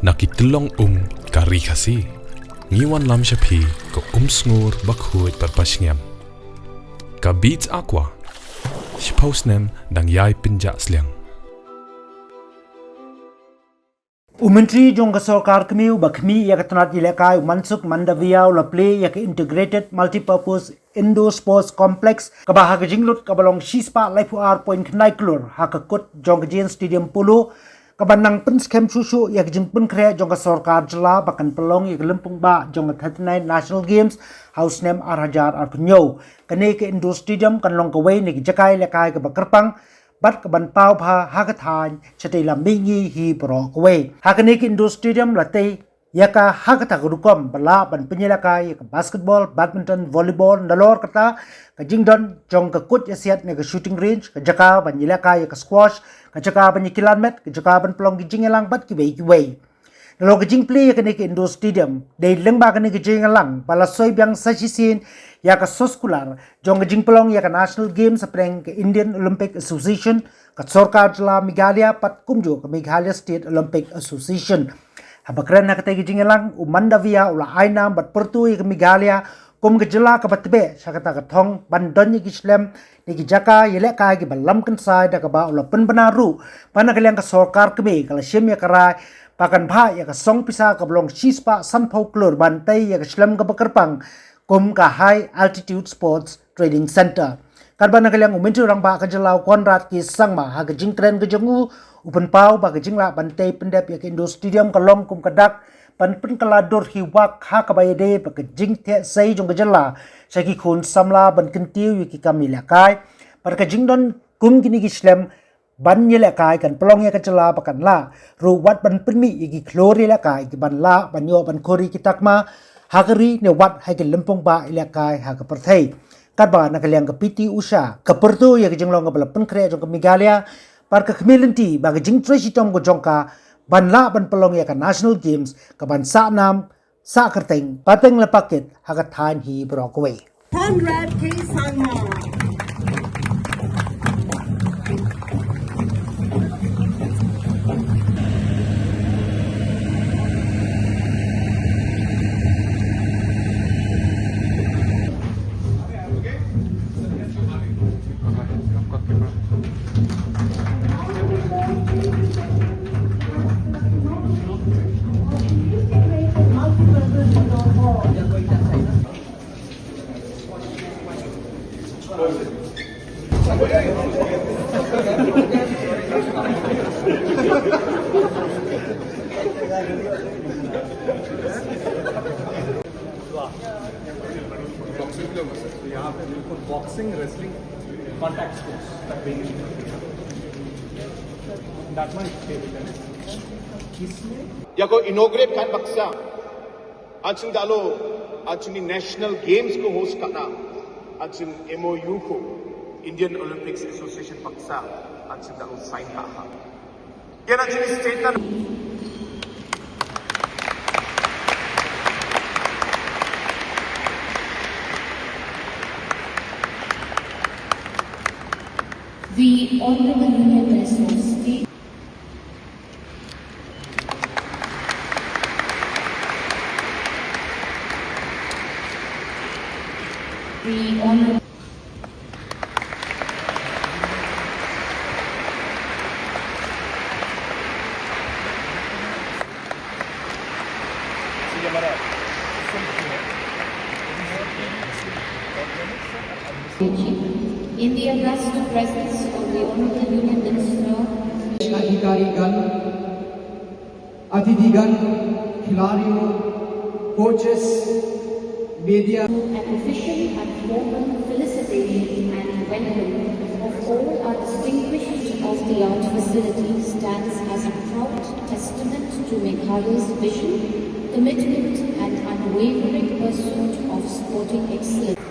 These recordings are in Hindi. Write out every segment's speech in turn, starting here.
nakitlong kari kasi ngiwan lam shapi ko sngur bakhuit parpashngam ka beats aqua shpausnem dang yai pinja sliang Umentri jong sarkar kemiu bakmi ya katanat ilekai mansuk mandavia la play ya integrated multipurpose indoor sports complex kabah jinglut kabalong shispa laifu ar point knai klur hakakut jong jin stadium pulu kabanang pen skem susu ya jing pen kre jong sarkar jela bakan pelong ya lempung ba jong 39 national games house name arhajar arpunyo kane ke indoor stadium kan long kawai ni jakai lekai ka bakerpang bat kaban pau pha hakathan chate la mingi hi pro kwe hakane ki indoor stadium late yaka hakata rukom bala ban penyela kai ka basketball badminton volleyball nalor kata ka jingdon jong ka kut asiat ne ka shooting range ka jaka ban yela kai ka squash ka jaka ban kilan met ka jaka ban plong ki jingelang bat ki wei nalo ka jing play ka ne ki indoor stadium dei lengba ka ne ki jingelang bala soi byang sachisin ya ka soskular jong jing pelong ya ka national games apreng ke Indian Olympic Association ka sarkar jala Meghalaya pat kumjo ka Meghalaya State Olympic Association habakran na katay jing lang umandavia ula ainam bat pertu ya ka Meghalaya kum ka jala ka batbe sa kata ka thong bandon ya kislam ni ki jaka yele ka ki balam kan sai da ka ba ula penbanaru panakalyang ka sarkar kami kala shem ya karai pakan bha ya ka song pisa ka blong shispa sanpau klur bantai ya ka slam ka bakarpang kum ka high altitude sports training center karban nakalyang umentu rang ba ka jalaw konrad ki sangma ha ka jingtren ka jongu upan pau ba ka jingla bantai pendep ya ka indoor stadium ka long kum kadak pan pen kalador hi wak ha ka bayade ba ka jingte sai jong ka jala saki khun samla ban kentiu ki kamila kai par ka jingdon kum kini ki slam ban yela kai kan pelong ya ka jala pakan la ru wat ban penmi ki klori la kai ki ban la ban yo ban khori ki takma hakari ne wat hai ke lempong ba ilakai ha ka perthai kadba na kaliang ka piti usha ka pertu ya ke jinglong ka bala penkre jong ka Meghalaya par ka khmelenti ba ka jing treshi tom go jongka ban la ban pelong ya ka national games ka ban sa nam sa kerteng pateng la paket ha ka than hi brokwe Conrad K. Sangma. यहाँ पे बिल्कुल boxing wrestling contact sports that my favourite इसमें याको inaugurate kan baksa achin dalo achin national games ko host kana achin MOU ko Indian Olympics Association baksa achin dalo sign ka ha yana achin state na The Honorable Union Minister of State. The Honorable in the august presence of the Honorable Union Minister, अधिकारीगण, अतिथिगण, खिलाड़ियों, coaches, media, an official and formal felicitation and welcome of all our distinguished of the art facility stands as a proud testament to Meghalaya's vision, commitment and unwavering pursuit of sporting excellence.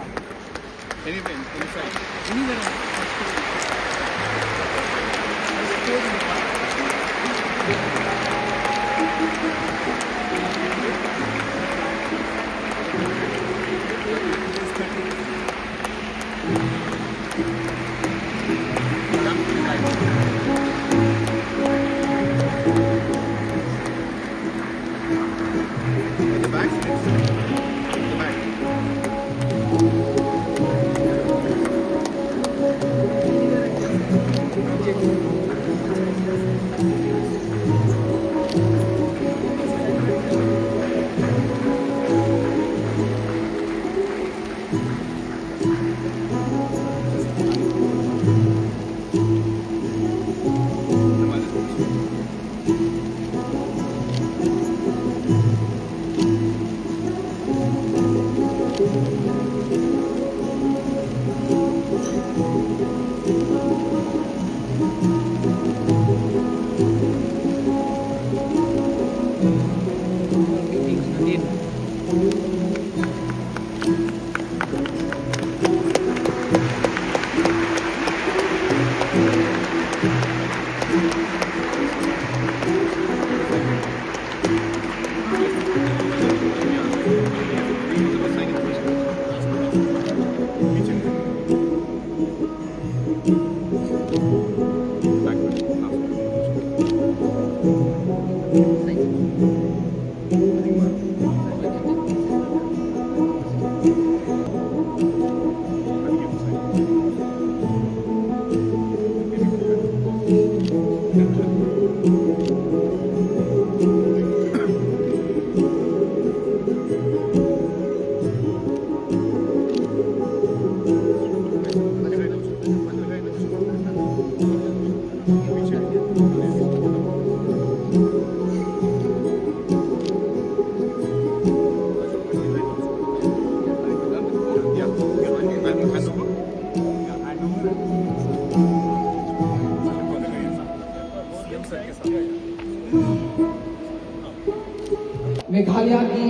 Meghalaya की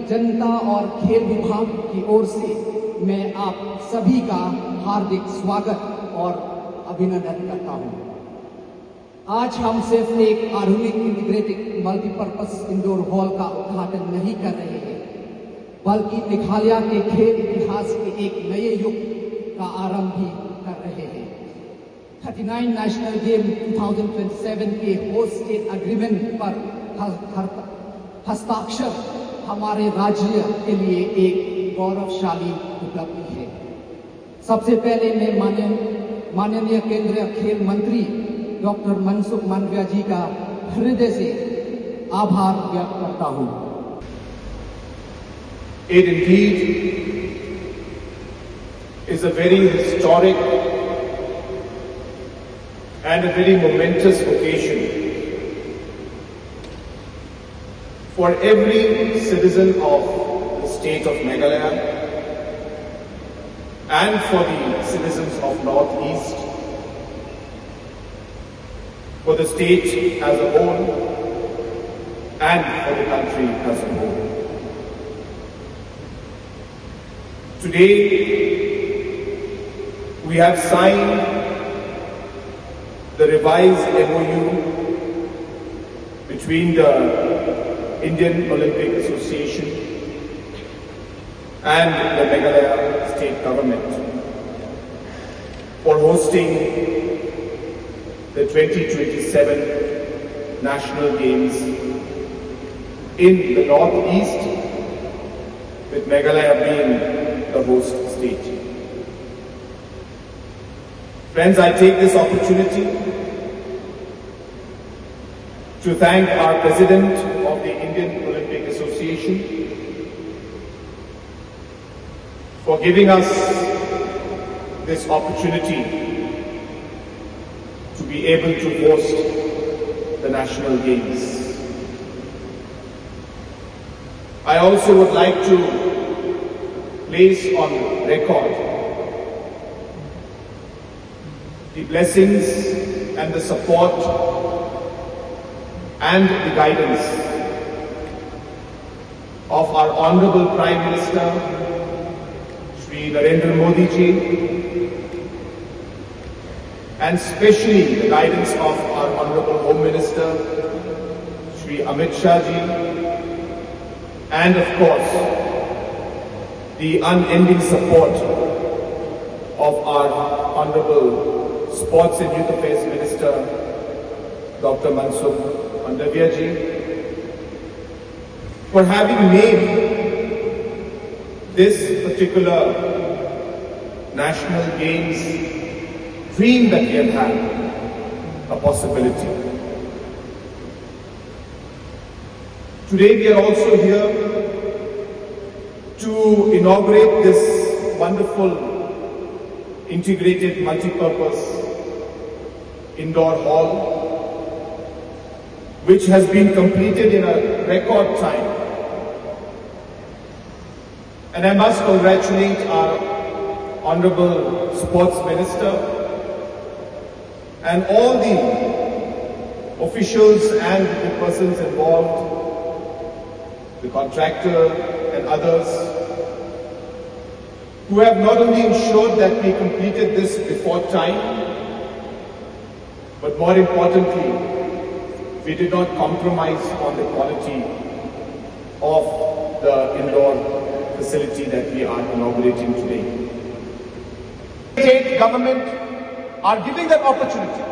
जनता और खेल विभाग की ओर से मैं आप सभी का हार्दिक स्वागत और अभिनंदन करता हूं। आज हम सिर्फ एक आधुनिक इंटीग्रेटेड मल्टीपर्पज इंडोर हॉल का उद्घाटन नहीं कर रहे हैं, बल्कि मेघालय के खेल इतिहास के एक नए युग का आरंभ भी कर रहे हैं। 39 नेशनल गेम 2027 के होस्ट स्टेट एग्रीमेंट पर हस्ताक्षर हमारे राज्य के लिए एक गौरवशाली उपलब्धि है। सबसे पहले मैं माननीय केंद्रीय खेल मंत्री डॉक्टर मनसुख मांडविया जी का हृदय से आभार व्यक्त करता हूं। It indeed is a very historic and a very momentous occasion for every citizen of the state of Meghalaya and for the citizens of North East, for the state as a whole and for the country as a whole. Today, we have signed the revised MOU between the Indian Olympic Association and the Meghalaya state government for hosting the 2027 National Games in the Northeast, with Meghalaya being the host state. Friends, I take this opportunity to thank our President of the Indian Olympic Association for giving us this opportunity to be able to host the National Games. I also would like to place on record the blessings and the support and the guidance of our Honorable Prime Minister, Shri Narendra Modi ji, and especially the guidance of our Honorable Home Minister, Shri Amit Shah ji, and of course, the unending support of our Honorable Sports and Youth Affairs Minister, Dr. Mansukh Mandaviya ji, for having made this particular National Games dream that we have had a possibility. Today we are also here to inaugurate this wonderful integrated multi-purpose indoor hall, which has been completed in a record time. And I must congratulate our Honorable Sports Minister and all the officials and the persons involved, the contractor and others, who have not only ensured that we completed this before time, but more importantly, we did not compromise on the quality of the indoor facility that we are inaugurating today. State government are giving that opportunity.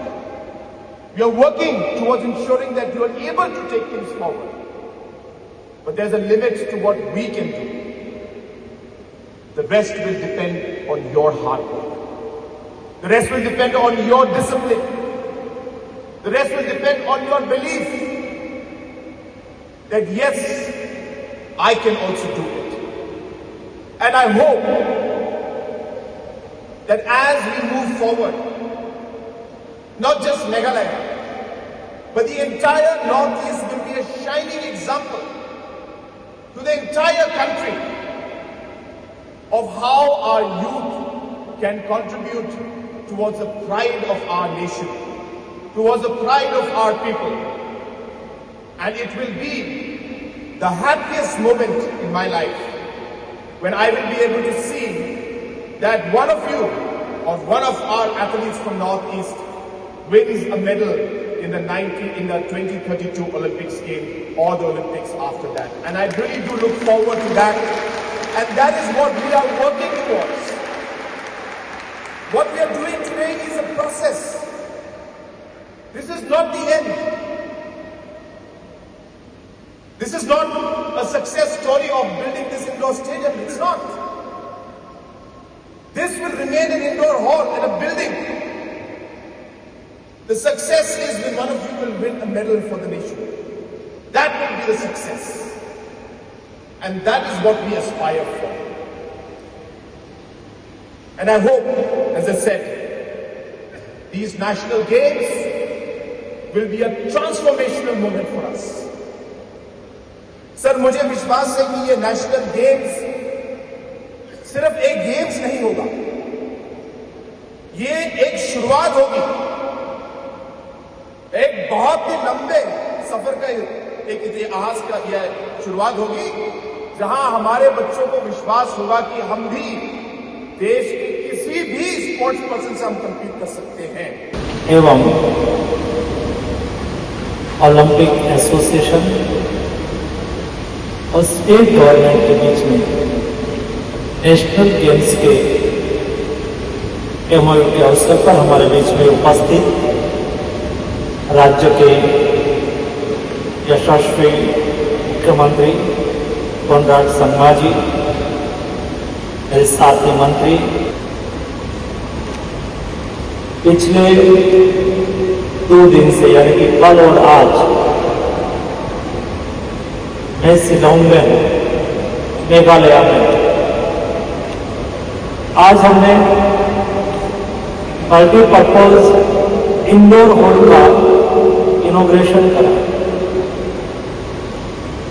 We are working towards ensuring that you are able to take things forward. But there's a limit to what we can do. The rest will depend on your hard work. The rest will depend on your discipline. The rest will depend on your belief that yes, I can also do it. And I hope that as we move forward, not just Meghalaya, but the entire Northeast will be a shining example to the entire country of how our youth can contribute towards the pride of our nation, towards the pride of our people. And it will be the happiest moment in my life when I will be able to see that one of you or one of our athletes from Northeast wins a medal in the 2032 Olympics game or the Olympics after that. And I really do look forward to that. And that is what we are working towards. What we are doing today is a process. This is not the end. This is not a success story of building this indoor stadium. It's not. This will remain an indoor hall and a building. The success is when one of you will win a medal for the nation. That will be the success. And that is what we aspire for. And I hope, as I said, these national games will be a transformational moment for us. Sir मुझे विश्वास है कि ये नेशनल गेम्स सिर्फ एक गेम्स नहीं होगा, ये एक शुरुआत होगी, एक बहुत ही लंबे सफर का एक इतिहास का यह शुरुआत होगी, जहां हमारे बच्चों को विश्वास होगा कि हम भी देश के किसी भी स्पोर्ट्स पर्सन से हम कम्पीट कर सकते हैं। एवं ओलंपिक एसोसिएशन और स्टेट गवर्नमेंट के बीच में नेशनल गेम्स के एमओयू के अवसर पर हमारे बीच में उपस्थित राज्य के यशस्वी मुख्यमंत्री कोनराड संगमा जी, मेरे साथी मंत्री, पिछले 2 दिन से यानी कि कल और आज मैं शिलांग में हूं, मेघालय में। आज हमने मल्टीपर्पज इंडोर हॉल का इनॉग्रेशन करा।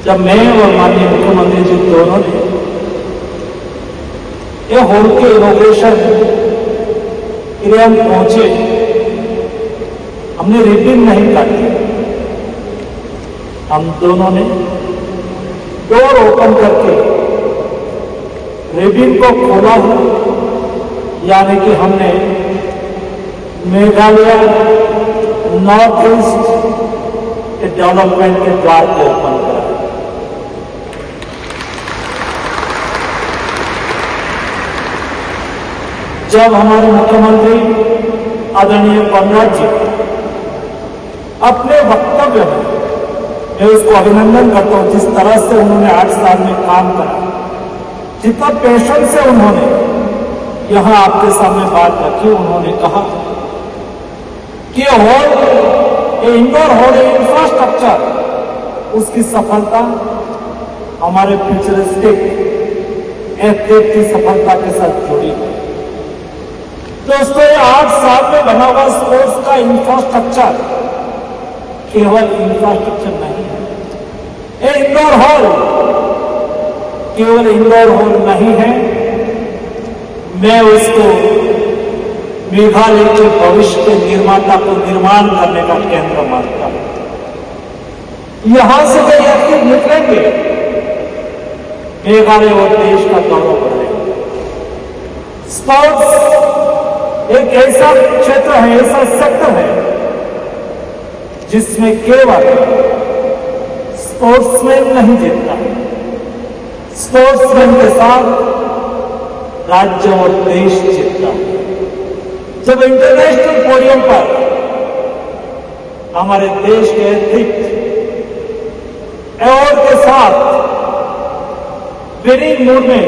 जब मैं और माननीय मुख्यमंत्री जी दोनों ने ये हॉल के इनॉग्रेशन के लिए हम पहुंचे, हमने रिबन नहीं काटी, हम दोनों ने डोर ओपन करके रिबन को खोला है, यानी कि हमने मेघालय नॉर्थ ईस्ट के डेवलपमेंट के द्वार को ओपन करा। जब हमारे मुख्यमंत्री आदरणीय कोनराड जी अपने वक्तव्य में, मैं उसको अभिनंदन करता हूं, जिस तरह से उन्होंने 8 साल में काम करा, जितना पैशन से उन्होंने यहां आपके सामने बात रखी। उन्होंने कहा कि हॉल, इंडोर हॉल इंफ्रास्ट्रक्चर, उसकी सफलता हमारे फ्यूचरिस्टिक एथलीट की सफलता के साथ जुड़ी है। दोस्तों, ये 8 साल में बना हुआ स्पोर्ट्स का इंफ्रास्ट्रक्चर केवल इंफ्रास्ट्रक्चर नहीं है, ये इंडोर हॉल केवल इंडोर हॉल नहीं है, मैं उसको मेघालय के भविष्य के निर्माता को निर्माण करने का केंद्र मानता हूं। यहां से वे एथलीट निकलेंगे, मेघालय और देश का गौरव बढ़ेगा। स्पोर्ट्स एक ऐसा क्षेत्र है, ऐसा सेक्टर है जिसमें केवल स्पोर्ट्समैन नहीं जीतता, स्पोर्ट्समैन के साथ राज्य और देश जीतता। जब इंटरनेशनल पोडियम पर हमारे देश के एथलीट अवार्ड के साथ विनिंग मूड में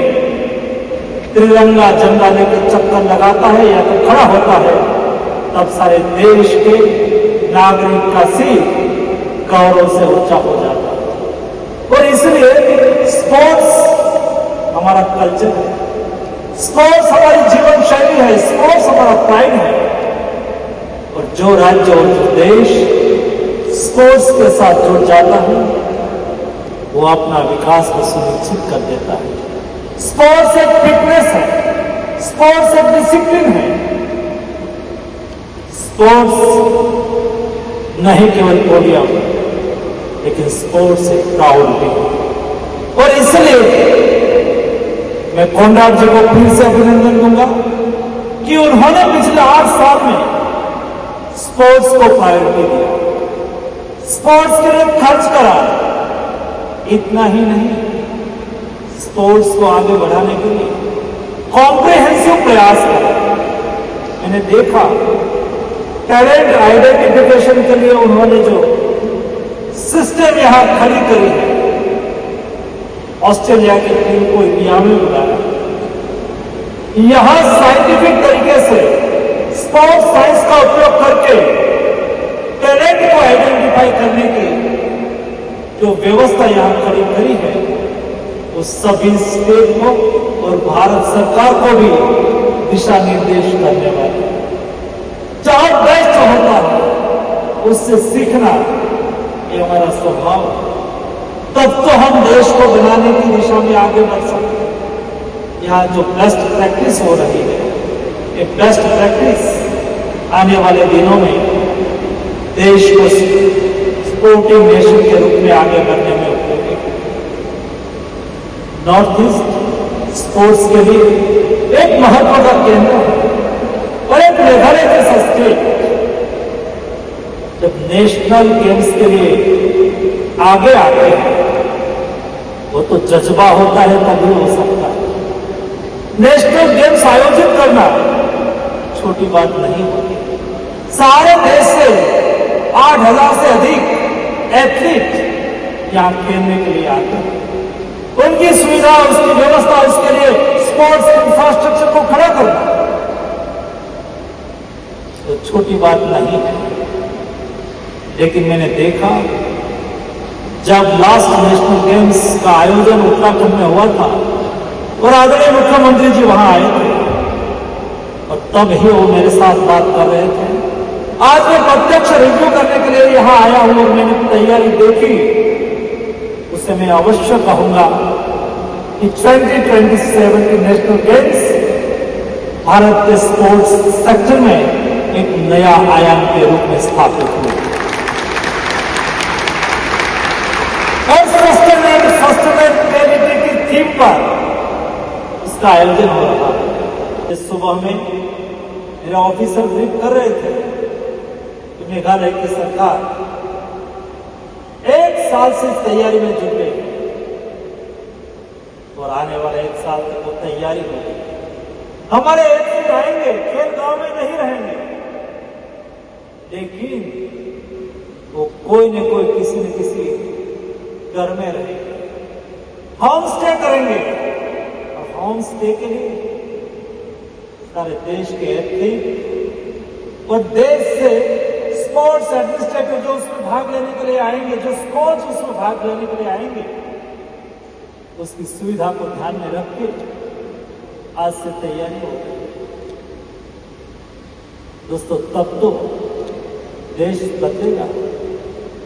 तिरंगा झंडा लेकर चक्कर लगाता है या तो खड़ा होता है, तब सारे देश के नागरिक का सिर गौरव से ऊंचा हो जाता है। और इसलिए स्पोर्ट्स हमारा कल्चर है, स्पोर्ट्स हमारी जीवन शैली है, स्पोर्ट्स हमारा प्राइड है। और जो राज्य और जो देश स्पोर्ट्स के साथ जुड़ जाता है वो अपना विकास को सुनिश्चित कर देता है। स्पोर्ट्स एक फिटनेस है, स्पोर्ट्स एक डिसिप्लिन है, स्पोर्ट्स नहीं केवल पोडियम लेकिन स्पोर्ट्स एक प्राउड भी है। और इसलिए मैं कोनराड जी को फिर से अभिनंदन दूंगा कि उन्होंने पिछले 8 साल में स्पोर्ट्स को प्रायोरिटी दिया, स्पोर्ट्स के लिए खर्च करा। इतना ही नहीं, स्पोर्ट्स को आगे बढ़ाने के लिए कॉम्प्रिहेंसिव प्रयास करा। मैंने देखा टैलेंट आइडेंटिफिकेशन के लिए उन्होंने जो सिस्टम यहां खड़ी करी है, ऑस्ट्रेलिया की टीम को इंडिया में बुलाया, यहां साइंटिफिक तरीके से स्पोर्ट्स साइंस का उपयोग करके टैलेंट को आइडेंटिफाई करने की जो व्यवस्था यहां खड़ी करी है, वो सभी स्टेट को और भारत सरकार को भी दिशा निर्देश करने वाले। जहां बेस्ट होता है उससे सीखना ये हमारा स्वभाव है। तब तो हम देश को बनाने की दिशा में आगे बढ़ सकते हैं। यहाँ जो बेस्ट प्रैक्टिस हो रही है, ये बेस्ट प्रैक्टिस आने वाले दिनों में देश को स्पोर्टिंग नेशन के रूप में आगे बढ़ने में उपयोगी है। नॉर्थ ईस्ट स्पोर्ट्स के लिए एक महत्व का केंद्र है और एक मेघालय जैसा स्टेट जब नेशनल गेम्स के लिए आगे आते हैं, वो तो जज्बा होता है तभी हो सकता है। नेशनल गेम्स आयोजित करना छोटी बात नहीं होती। सारे देश से 8,000 से अधिक एथलीट यहां खेलने के लिए आते हैं। उनकी सुविधा, उसकी व्यवस्था, उसके लिए स्पोर्ट्स इंफ्रास्ट्रक्चर को खड़ा करना तो छोटी बात नहीं है। लेकिन मैंने देखा जब लास्ट नेशनल गेम्स का आयोजन उत्तराखंड में हुआ था और आदरणीय मुख्यमंत्री जी वहां आए थे और तब ही वो मेरे साथ बात कर रहे थे। आज मैं प्रत्यक्ष रिव्यू करने के लिए यहां आया हूं और मैंने तैयारी देखी, उससे मैं अवश्य कहूंगा कि 2027 के नेशनल गेम्स भारत के स्पोर्ट्स सेक्टर में एक नया आयाम के रूप में स्थापित हुए और सस्टेनेबिलिटी की थीम पर इसका आयोजन हो रहा है। इस सुबह में मेरे ऑफिसर ब्रीफ कर रहे थे कि मेघालय की सरकार 1 साल से तैयारी में जुट गई और आने वाले 1 साल तक वो तैयारी हो गई। हमारे एथलीट आएंगे, खेल गांव में नहीं रहेंगे, लेकिन वो कोई न कोई किसी न किसी घर में रहेंगे, होम स्टे करेंगे। और होम स्टे के लिए सारे देश के एथलीट और देश से स्पोर्ट्स एडमिनिस्ट्रेटर जो उसमें भाग लेने के लिए आएंगे, जो स्पोर्ट्स उसमें भाग लेने के लिए आएंगे, उसकी सुविधा को ध्यान में रख के आज से तैयारी हो गई। दोस्तों, तब तो देश बदलेगा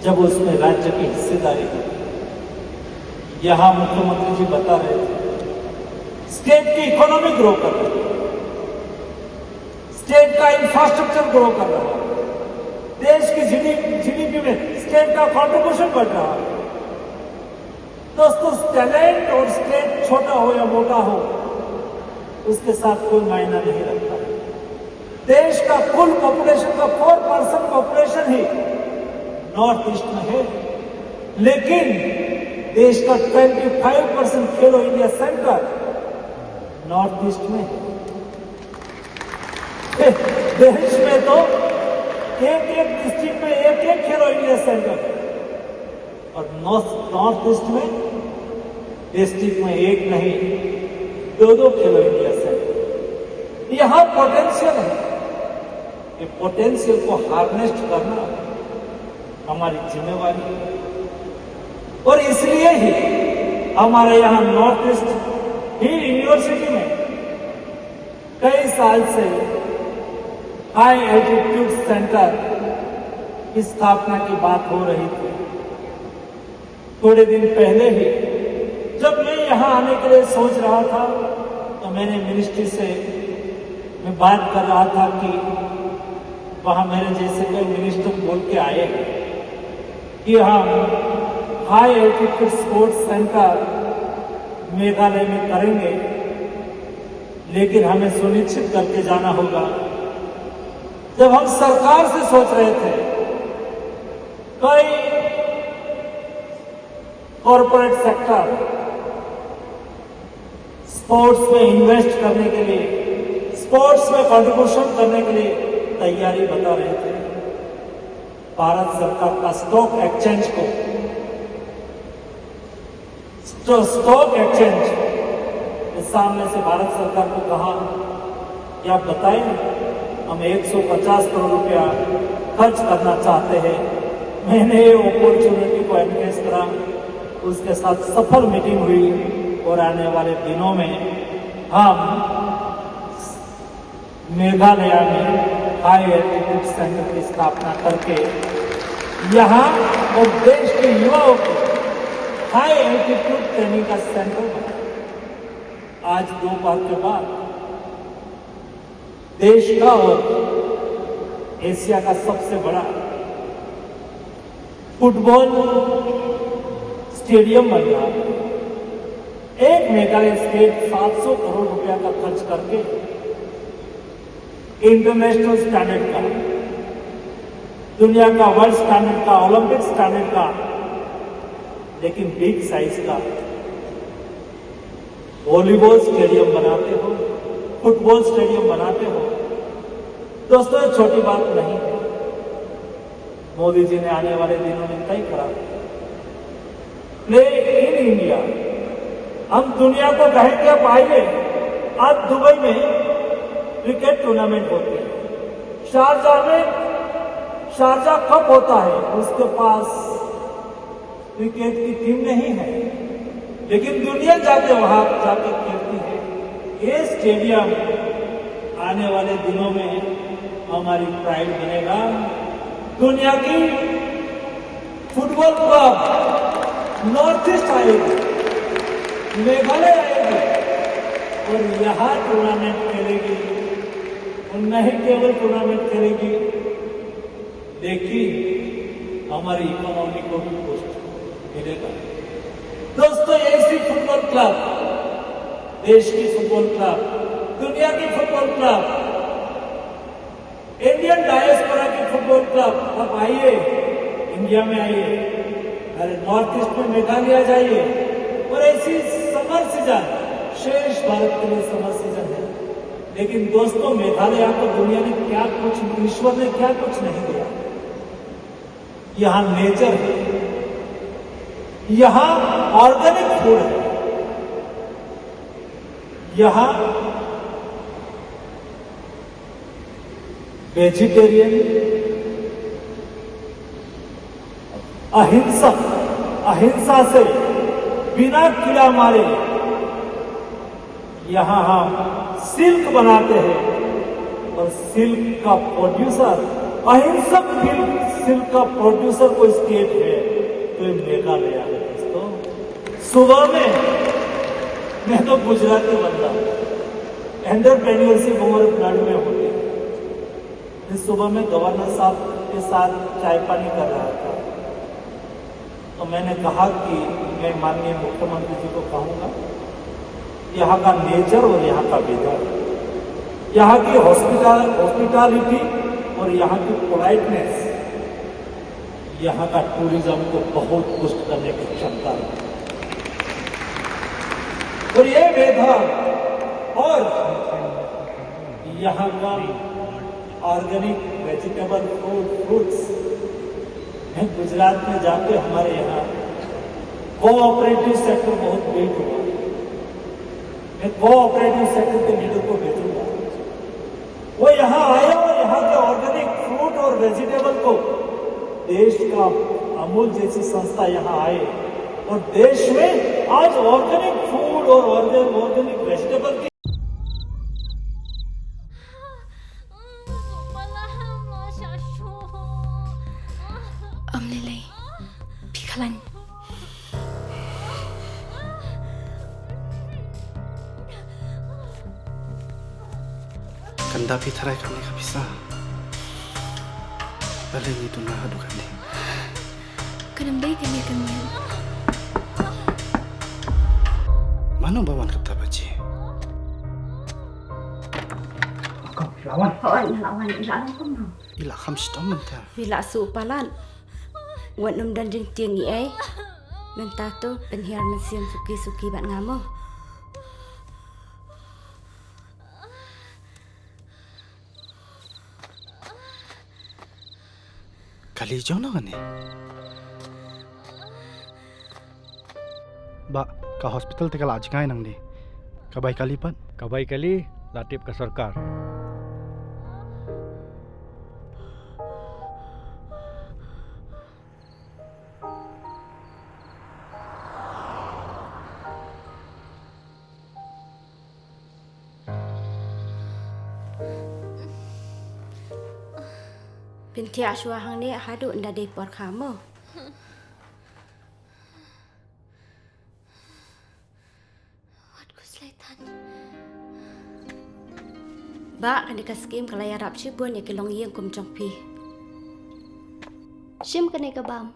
जब उसमें राज्य की हिस्सेदारी होगी। यहां मुख्यमंत्री जी बता रहे थे, स्टेट की इकोनॉमी ग्रो कर रही है, स्टेट का इंफ्रास्ट्रक्चर ग्रो कर रहा है, देश की जीडीपी में स्टेट का कंट्रीब्यूशन बढ़ रहा है। दोस्तों, टैलेंट और स्टेट छोटा हो या मोटा हो उसके साथ कोई मायना नहीं रखता। देश का कुल पॉपुलेशन का 4% पॉपुलेशन ही नॉर्थ ईस्ट में है, लेकिन देश का 25% खेलो इंडिया सेंटर नॉर्थ ईस्ट में है। देश में तो एक एक डिस्ट्रिक्ट में एक एक खेलो इंडिया सेंटर है, और नॉर्थ ईस्ट में डिस्ट्रिक्ट में एक नहीं, दो खेलो इंडिया सेंटर। यहां पोटेंशियल है, ये पोटेंशियल को हार्नेस्ट करना हमारी जिम्मेवारी है। और इसलिए ही हमारे यहां नॉर्थ ईस्ट ही यूनिवर्सिटी में कई साल से हाई एल्टीट्यूड सेंटर की स्थापना की बात हो रही थी। थोड़े दिन पहले ही जब मैं यहां आने के लिए सोच रहा था, तो मैंने मिनिस्ट्री से मैं बात कर रहा था कि वहां मेरे जैसे कोई मिनिस्टर बोल के आए कि हम high altitude sports centre Meghalaya में करेंगे, लेकिन हमें सुनिश्चित करके जाना होगा। जब हम सरकार से सोच रहे थे, कई कॉरपोरेट सेक्टर स्पोर्ट्स में इन्वेस्ट करने के लिए, स्पोर्ट्स में कंट्रीब्यूशन करने के लिए तैयारी बता रहे थे। भारत सरकार का स्टॉक एक्सचेंज को, स्टॉक एक्सचेंज के सामने से भारत सरकार को कहा कि आप बताएं, हम 150 करोड़ रुपया खर्च करना चाहते हैं। मैंने ये अपॉर्चुनिटी को एनकेस करा, उसके साथ सफल मीटिंग हुई, और आने वाले दिनों में हम मेघालय में हाई एल्टीट्यूड सेंटर की स्थापना करके यहां और देश के युवाओं को हाई एल्टीट्यूड ट्रेनिंग का सेंटर बना। आज दोपहर के बाद देश का और एशिया का सबसे बड़ा फुटबॉल स्टेडियम बन रहा है। एक मेघालय स्टेट 700 करोड़ रुपया का खर्च करके इंटरनेशनल स्टैंडर्ड का, दुनिया का वर्ल्ड स्टैंडर्ड का, ओलंपिक स्टैंडर्ड का, लेकिन बिग साइज का वॉलीबॉल स्टेडियम बनाते हो, फुटबॉल स्टेडियम बनाते हो। दोस्तों, ये छोटी बात नहीं है। मोदी जी ने आने वाले दिनों में तय करा, प्ले इन इंडिया। हम दुनिया को कहेंगे, अब आइए, आज दुबई में क्रिकेट टूर्नामेंट होते हैं, शारजाह में शारजाह कप होता है, उसके पास क्रिकेट की टीम नहीं है, लेकिन दुनिया जाके वहां जाके खेलती है। ये स्टेडियम आने वाले दिनों में हमारी प्राइड बनेगा। दुनिया की फुटबॉल क्लब नॉर्थ ईस्ट आएगी, मेघालय आएगी, और यहां टूर्नामेंट खेलेगी। और नहीं केवल टूर्नामेंट खेलेगी, लेकिन हमारी इकोनॉमी को भी बूस्ट मिलेगा। दोस्तों, ऐसी फुटबॉल क्लब, देश की फुटबॉल क्लब, दुनिया की फुटबॉल क्लब, इंडियन डायस्पोरा की फुटबॉल क्लब, अब आइए, इंडिया में आइए, अरे नॉर्थ ईस्ट में मेघालय जाइए, और ऐसी समर सीजन, शेष भारत के लिए समर सीजन है। लेकिन दोस्तों, मेघालय को दुनिया ने क्या कुछ, ईश्वर ने क्या कुछ नहीं दिया। यहां नेचर है, यहां ऑर्गेनिक फूड है, यहां वेजिटेरियन, अहिंसा से बिना कीड़ा मारे यहां हम सिल्क बनाते हैं, और सिल्क का प्रोड्यूसर, अहिंसक सिल्क का प्रोड्यूसर कोई स्टेट है तो ये मेघालय है। दोस्तों, सुबह में मैं तो गुजराती बंदा, एंटरप्रेन्योरशिप हमारे ब्लड में होती है। इस सुबह में गवर्नर साहब के साथ चाय पानी कर रहा था, तो मैंने कहा कि मैं माननीय मुख्यमंत्री जी को कहूंगा, यहाँ का नेचर और यहाँ का वेदर, यहाँ की हॉस्पिटैलिटी और यहाँ की पोलाइटनेस, यहाँ का टूरिज्म को बहुत पुष्ट करने की क्षमता है। और ये वेदर और यहाँ का ऑर्गेनिक वेजिटेबल फ्रूट्स। मैं गुजरात में जाके हमारे यहाँ कोऑपरेटिव सेक्टर बहुत बिल्ड हुआ। मैं कोऑपरेटिव सेक्टर के लीडर को भेजूंगा, वो यहाँ आए और यहाँ के ऑर्गेनिक फ्रूट और वेजिटेबल को, देश का अमूल जैसी संस्था यहाँ आए और देश में आज ऑर्गेनिक फूड और ऑर्गेनिक वेजिटेबल की Kanda pitrai kami ka bisa. Balik itu na hadu kami. Kenapa kami kami? Mana bawan kata baci? lawan. Lawan pun. Ila kham sitom mentah. Bila su palan. Wan num dan jeng tiang ni ai. Mentah tu penhiar mensiam suki bat ngamo. Kali jauh na kani. Ba, ka hospital te kala ajkai nang ni. Kabai kali pan. Kabai kali latip ke sarkar. Binti aswa hang ni hadu nda de por kamu. Wat ku selaitan. Ba kan dekat skim kalau ya rap cibun ya kelong yang kum jong pi. Shim kene ka bam.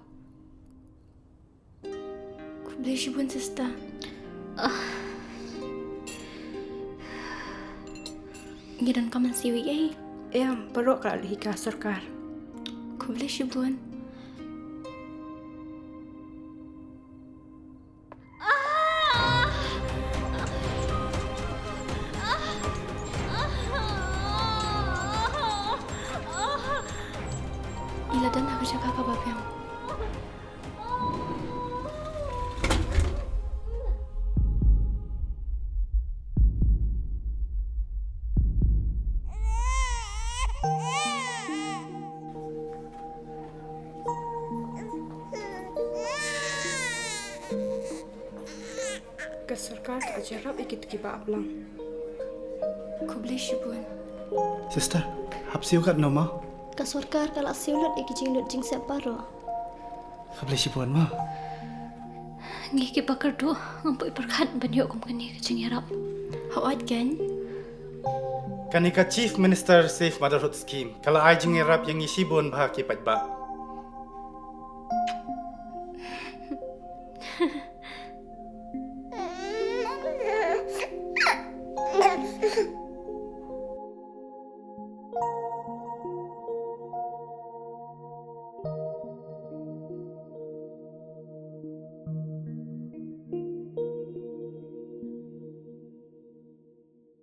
Ku beli cibun sister. Ngiran kaman siwi ai. Em peruk kalau hika sarkar. Ku beli cibun. Ila dan aku jaga ka babyang. Ke sarkar ka jarab ikit kiba ablang. Ku beli cibun. Sister, hapsi ukat nama. Ka sarkar kala siulat ikijing lut jing separo. Kabeli sipuan ma. Ngiki bakar do ngampoi perkat banyo kum kani kajing yarap. Hawat kan? Kanika Chief Minister Safe Motherhood Scheme. Kala ay jing rap yang isibon bah kipat ba.